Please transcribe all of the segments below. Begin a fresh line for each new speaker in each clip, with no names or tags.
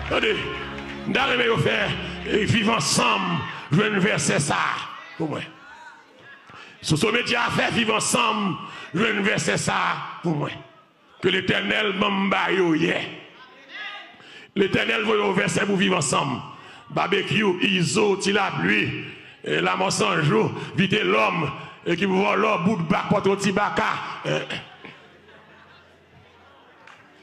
Attendez, nous faire vivre ensemble, je vais verser ça pour moi. Sur ce métier à faire vivre ensemble, je vais verser ça pour moi. Que l'Éternel m'embaille hier. L'Éternel va verser pour vivre ensemble. Barbecue, iso, tila pluie, la mosse en jour, vite l'homme, et qui vous voit là, bout de bac, pour petit baka.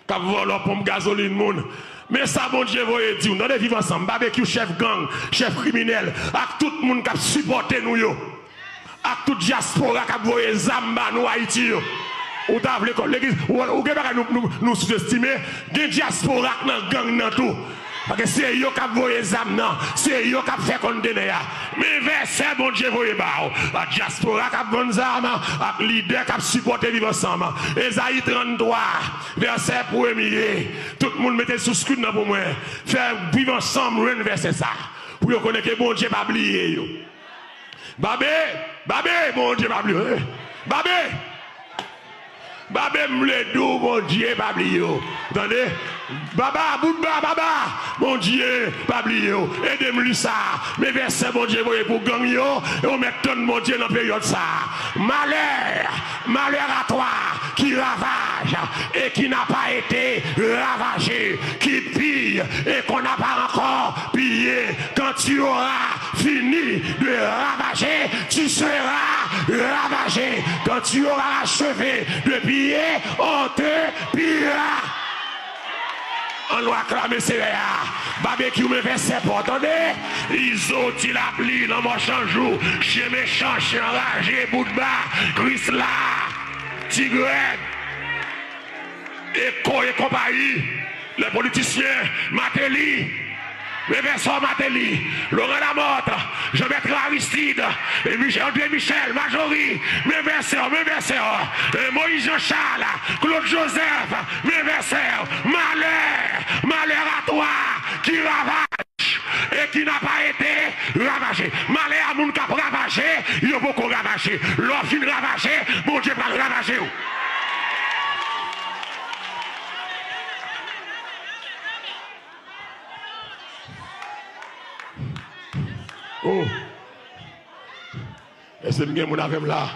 Quand vous voyez là, pompe gasoline, moun. Mais ça, bon Dieu, vous dire, nous devons vivre ensemble. Barbecue, chef gang, chef criminel, avec tout le monde qui a supporté nous, avec toute diaspora qui a voyé Zamba, nous, Haïti. Ou t'as voulu l'église, ou nous sous-estimer, des diaspora dans le gang, dans tout. Parce que c'est eux qui ont voyé Zam, c'est eux qui ont fait condamner. Mais verset, bon Dieu, voyez pas. La diaspora qui a bon Zam, les leaders qui ont supporté vivre ensemble. Esaïe 33, verset 1er. Tout le monde mettait sous screen pour moi. Faire vivre ensemble, verset ça. Pour vous connaître que bon Dieu pas oublié. Babé, bon Dieu pas oublié. Babé m'ledou, mon Dieu, pas oublié. Attendez? Baba, mon Dieu, pas oublié. Aidez-moi ça. Mes versets, mon Dieu, pour gagner. Et on met ton mon Dieu dans la période ça. Malheur à toi qui ravage et qui n'a pas été ravagé, qui pille et qu'on n'a pas encore pillé. Quand tu auras fini de ravager, tu seras ravagé. Quand tu auras achevé de piller, on te pillera. On doit acclamer ces réa. Barbecue me verset pour attendez. Ils ont dit la pluie dans mon chanjou. Chez méchant, chien enragé, bout de bas. Chris là. Tigret. Echo et compagnie. Les politiciens. Matéli. Les versants Matéli. Laurent Lamotte. Jean-Bertrand Aristide. Et André Michel. Majorie. Mes verseurs. Moïse Jean-Charles. Claude Joseph. Mes verseurs. Malheur à toi qui ravage et qui n'a pas été ravagé. Malheur à mon cap ravagé, il y a beaucoup ravagé. L'offre ravagé, mon Dieu pas ravagé. Oh, est-ce que vous avez là?